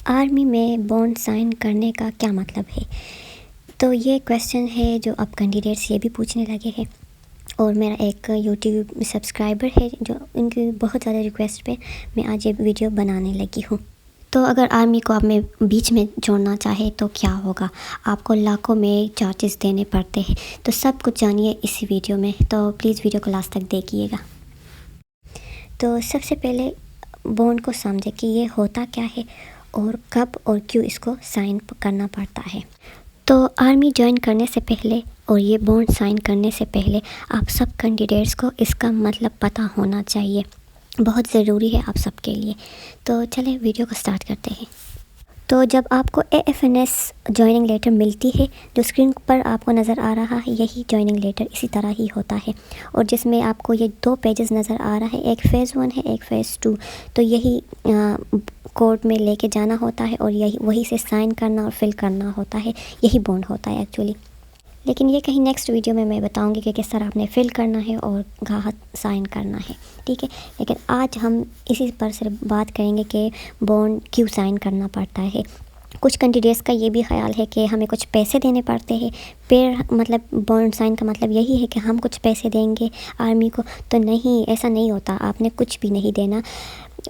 Army میں bond sign کرنے کا کیا مطلب ہے؟ تو یہ کویسچن ہے جو اب کینڈیڈیٹس یہ بھی پوچھنے لگے ہیں، اور میرا ایک یوٹیوب سبسکرائبر ہے جو ان کی بہت زیادہ ریکویسٹ پہ میں آج یہ ویڈیو بنانے لگی ہوں۔ تو اگر آرمی کو آپ میں بیچ میں چھوڑنا چاہے تو کیا ہوگا؟ آپ کو لاکھوں میں چارجز دینے پڑتے ہیں، تو سب کچھ جانیے اس ویڈیو میں، تو پلیز ویڈیو کو لاسٹ تک دیکھیے گا۔ تو سب سے پہلے بانڈ کو سمجھے کہ یہ ہوتا کیا ہے اور کب اور کیوں اس کو سائن کرنا پڑتا ہے۔ تو آرمی جوائن کرنے سے پہلے اور یہ بانڈ سائن کرنے سے پہلے آپ سب کینڈیڈیٹس کو اس کا مطلب پتہ ہونا چاہیے، بہت ضروری ہے آپ سب کے لیے۔ تو چلیں ویڈیو کو سٹارٹ کرتے ہیں۔ تو جب آپ کو AFNS جوائننگ لیٹر ملتی ہے، جو اسکرین پر آپ کو نظر آ رہا ہے، یہی جوائننگ لیٹر اسی طرح ہی ہوتا ہے، اور جس میں آپ کو یہ 2 پیجز نظر آ رہا ہے، ایک فیز 1 ہے، ایک فیز 2۔ تو یہی کورٹ میں لے کے جانا ہوتا ہے اور یہی وہی سے سائن کرنا اور فل کرنا ہوتا ہے، یہی بانڈ ہوتا ہے ایکچولی۔ لیکن یہ کہیں نیکسٹ ویڈیو میں بتاؤں گی کہ کس طرح آپ نے فل کرنا ہے اور کہاں سائن کرنا ہے، ٹھیک ہے؟ لیکن آج ہم اسی پر صرف بات کریں گے کہ بانڈ کیوں سائن کرنا پڑتا ہے۔ کچھ کینڈیڈیٹس کا یہ بھی خیال ہے کہ ہمیں کچھ پیسے دینے پڑتے ہیں، پھر مطلب بانڈ سائن کا مطلب یہی ہے کہ ہم کچھ پیسے دیں گے آرمی کو، تو نہیں، ایسا نہیں ہوتا، آپ نے کچھ بھی نہیں دینا۔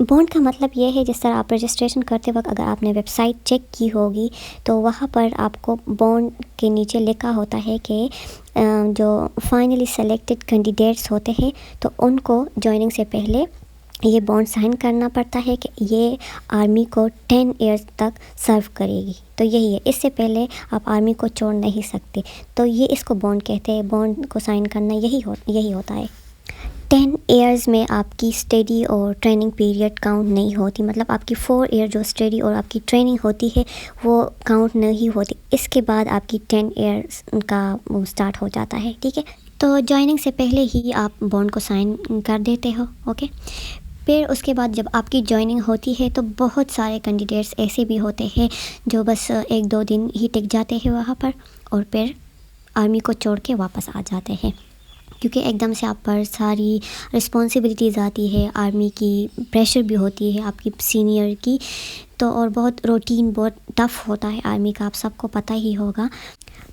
بانڈ کا مطلب یہ ہے، جس طرح آپ رجسٹریشن کرتے وقت اگر آپ نے ویب سائٹ چیک کی ہوگی تو وہاں پر آپ کو بانڈ کے نیچے لکھا ہوتا ہے کہ جو فائنلی سلیکٹڈ کینڈیڈیٹس ہوتے ہیں تو ان کو جوائننگ سے پہلے یہ بانڈ سائن کرنا پڑتا ہے کہ یہ آرمی کو 10 ایئرز تک سرو کرے گی۔ تو یہی ہے، اس سے پہلے آپ آرمی کو چھوڑ نہیں سکتے، تو یہ اس کو بانڈ کہتے ہیں۔ بانڈ کو سائن کرنا یہی ہوتا ہے۔ 10 ایئرز میں آپ کی اسٹڈی اور ٹریننگ پیریڈ کاؤنٹ نہیں ہوتی، مطلب آپ کی 4 ایئر جو اسٹڈی اور آپ کی ٹریننگ ہوتی ہے وہ کاؤنٹ نہیں ہوتی، اس کے بعد آپ کی 10 ایئرز کا وہ اسٹارٹ ہو جاتا ہے، ٹھیک ہے؟ تو جوائننگ سے پہلے ہی آپ بانڈ کو سائن کر دیتے ہو، اوکے؟ پھر اس کے بعد جب آپ کی جوائننگ ہوتی ہے تو بہت سارے کینڈیڈیٹس ایسے بھی ہوتے ہیں جو بس 1-2 دن ہی ٹک جاتے ہیں وہاں پر، اور پھر آرمی کو چھوڑ کے واپس آ جاتے ہیں، کیونکہ ایک دم سے آپ پر ساری رسپانسبلٹیز آتی ہے، آرمی کی پریشر بھی ہوتی ہے آپ کی سینئر کی، تو اور بہت روٹین بہت ٹف ہوتا ہے آرمی کا، آپ سب کو پتہ ہی ہوگا۔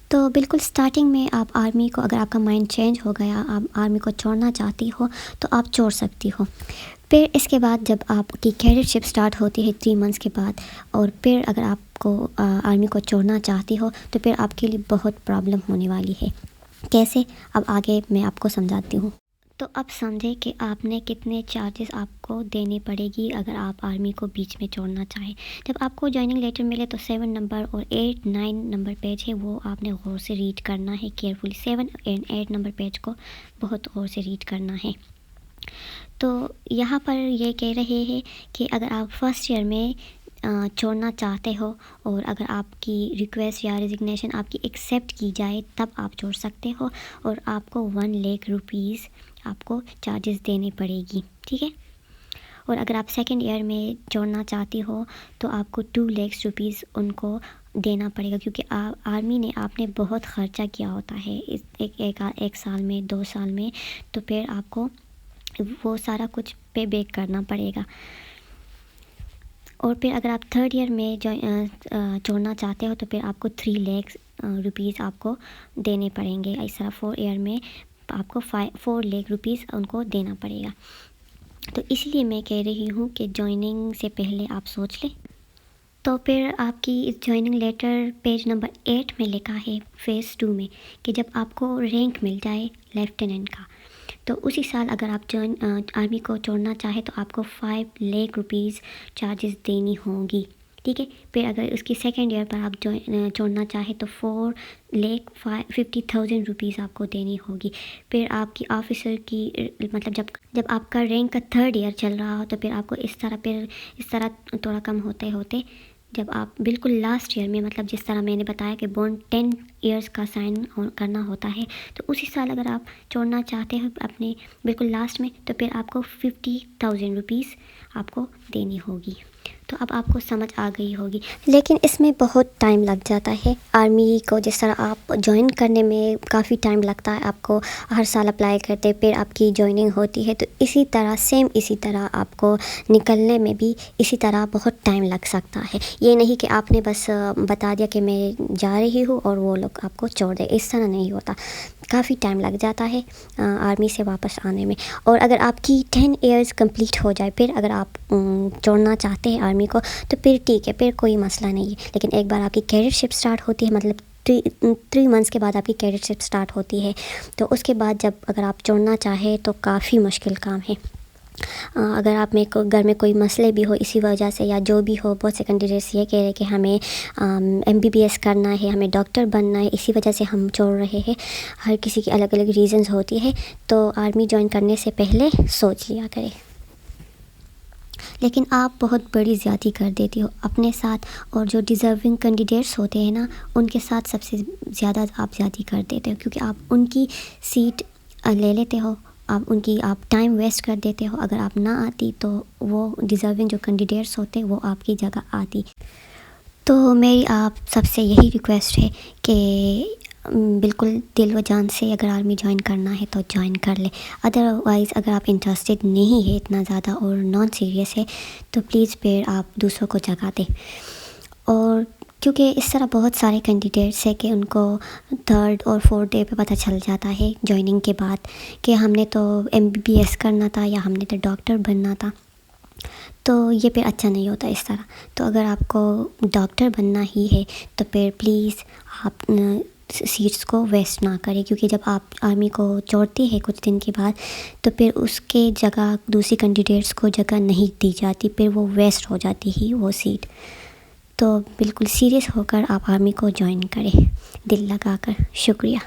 تو بالکل سٹارٹنگ میں آپ آرمی کو، اگر آپ کا مائنڈ چینج ہو گیا، آپ آرمی کو چھوڑنا چاہتی ہو تو آپ چھوڑ سکتی ہو۔ پھر اس کے بعد جب آپ کی کیڈٹ شپ سٹارٹ ہوتی ہے 3 منتھس کے بعد، اور پھر اگر آپ کو آرمی کو چھوڑنا چاہتی ہو تو پھر آپ کے لیے بہت پرابلم ہونے والی ہے۔ کیسے؟ اب آگے میں آپ کو سمجھاتی ہوں۔ تو اب سمجھیں کہ آپ نے کتنے چارجز آپ کو دینے پڑے گی اگر آپ آرمی کو بیچ میں چھوڑنا چاہیں۔ جب آپ کو جوائننگ لیٹر ملے تو 7 نمبر اور 8-9 نمبر پیج ہے، وہ آپ نے غور سے ریڈ کرنا ہے، کیئرفلی 7 اور 8 نمبر پیج کو بہت غور سے ریڈ کرنا ہے۔ تو یہاں پر یہ کہہ رہے ہیں کہ اگر آپ فرسٹ ایئر میں چھوڑنا چاہتے ہو اور اگر آپ کی ریکویسٹ یا ریزگنیشن آپ کی ایکسیپٹ کی جائے تب آپ چھوڑ سکتے ہو، اور آپ کو 1 لاکھ روپیز آپ کو چارجز دینے پڑے گی، ٹھیک ہے؟ اور اگر آپ سیکنڈ ایئر میں چھوڑنا چاہتی ہو تو آپ کو 2 لاکھ روپیز ان کو دینا پڑے گا، کیونکہ آرمی نے آپ نے بہت خرچہ کیا ہوتا ہے ایک سال میں، 2 سال میں، تو پھر آپ کو وہ سارا کچھ پے بیک کرنا پڑے گا۔ اور پھر اگر آپ تھرڈ ایئر میں چھوڑنا چاہتے ہو تو پھر آپ کو 3 لاکھ روپیز آپ کو دینے پڑیں گے۔ اس طرح 4 ایئر میں آپ کو 4 لاکھ روپیز ان کو دینا پڑے گا۔ تو اس لیے میں کہہ رہی ہوں کہ جوائننگ سے پہلے آپ سوچ لیں۔ تو پھر آپ کی اس جوائننگ لیٹر پیج نمبر 8 میں لکھا ہے فیز 2 میں کہ جب آپ کو رینک مل جائے لیفٹیننٹ کا، تو اسی سال اگر آپ آرمی کو چھوڑنا چاہیں تو آپ کو 5 لاکھ روپیز چارجز دینی ہوگی، ٹھیک ہے؟ پھر اگر اس کی سیکنڈ ایئر پر آپ چھوڑنا چاہیں تو 4,50,000 روپیز آپ کو دینی ہوگی۔ پھر آپ کی آفیسر کی مطلب جب آپ کا رینک کا تھرڈ ایئر چل رہا ہو تو پھر آپ کو اس طرح تھوڑا کم ہوتے جب آپ بالکل لاسٹ ایئر میں، مطلب جس طرح میں نے بتایا کہ بانڈ 10 ایئرز کا سائن کرنا ہوتا ہے، تو اسی سال اگر آپ چھوڑنا چاہتے ہو اپنے بالکل لاسٹ میں تو پھر آپ کو 50,000 روپیز آپ کو دینی ہوگی۔ تو اب آپ کو سمجھ آ گئی ہوگی، لیکن اس میں بہت ٹائم لگ جاتا ہے۔ آرمی کو جس طرح آپ جوائن کرنے میں کافی ٹائم لگتا ہے، آپ کو ہر سال اپلائی کرتے پھر آپ کی جوائننگ ہوتی ہے، تو اسی طرح آپ کو نکلنے میں بھی اسی طرح بہت ٹائم لگ سکتا ہے۔ یہ نہیں کہ آپ نے بس بتا دیا کہ میں جا رہی ہوں اور وہ لوگ آپ کو چھوڑ دیں، اس طرح نہیں ہوتا، کافی ٹائم لگ جاتا ہے آرمی سے واپس آنے میں۔ اور اگر آپ کی 10 ایئرز کمپلیٹ ہو جائے، پھر اگر آپ چھوڑنا چاہتے ہیں آرمی کو تو پھر ٹھیک ہے، پھر کوئی مسئلہ نہیں ہے، لیکن ایک بار آپ کی کیڈٹشپ سٹارٹ ہوتی ہے، مطلب 3 منتھس کے بعد آپ کی کیڈٹشپ سٹارٹ ہوتی ہے، تو اس کے بعد جب اگر آپ چھوڑنا چاہیں تو کافی مشکل کام ہے۔ اگر آپ میں گھر میں کوئی مسئلے بھی ہو اسی وجہ سے یا جو بھی ہو، بہت سے کینڈیڈیٹس یہ کہہ رہے کہ ہمیں MBBS کرنا ہے، ہمیں ڈاکٹر بننا ہے، اسی وجہ سے ہم چھوڑ رہے ہیں، ہر کسی کی الگ الگ ریزنز ہوتی ہے، تو آرمی جوائن کرنے سے پہلے سوچ لیا کرے۔ لیکن آپ بہت بڑی زیادتی کر دیتی ہو اپنے ساتھ، اور جو ڈیزرونگ کینڈیڈیٹس ہوتے ہیں نا، ان کے ساتھ سب سے زیادہ آپ زیادتی کر دیتے ہو، کیونکہ آپ ان کی سیٹ لے لیتے ہو، آپ ٹائم ویسٹ کر دیتے ہو۔ اگر آپ نہ آتی تو وہ ڈیزرونگ جو کینڈیڈیٹس ہوتے وہ آپ کی جگہ آتی۔ تو میری آپ سب سے یہی ریکویسٹ ہے کہ بالکل دل و جان سے اگر آرمی جوائن کرنا ہے تو جوائن کر لے، ادروائز اگر آپ انٹرسٹڈ نہیں ہے اتنا زیادہ اور نان سیریس ہے تو پلیز پھر آپ دوسروں کو جگہ دیں۔ اور کیونکہ اس طرح بہت سارے کینڈیڈیٹس ہیں کہ ان کو 3rd اور 4th ڈے پہ پتہ چل جاتا ہے جوائننگ کے بعد کہ ہم نے تو MBBS کرنا تھا یا ہم نے تو ڈاکٹر بننا تھا، تو یہ پھر اچھا نہیں ہوتا اس طرح۔ تو اگر آپ کو ڈاکٹر بننا ہی ہے تو پھر پلیز آپ سیٹس کو ویسٹ نہ کریں، کیونکہ جب آپ آرمی کو چھوڑتے ہیں کچھ دن کے بعد تو پھر اس کے جگہ دوسری کینڈیڈیٹس کو جگہ نہیں دی جاتی، پھر وہ ویسٹ ہو جاتی ہی وہ سیٹ۔ تو بالکل سیریس ہو کر آپ آرمی کو جوائن کریں، دل لگا کر۔ شکریہ۔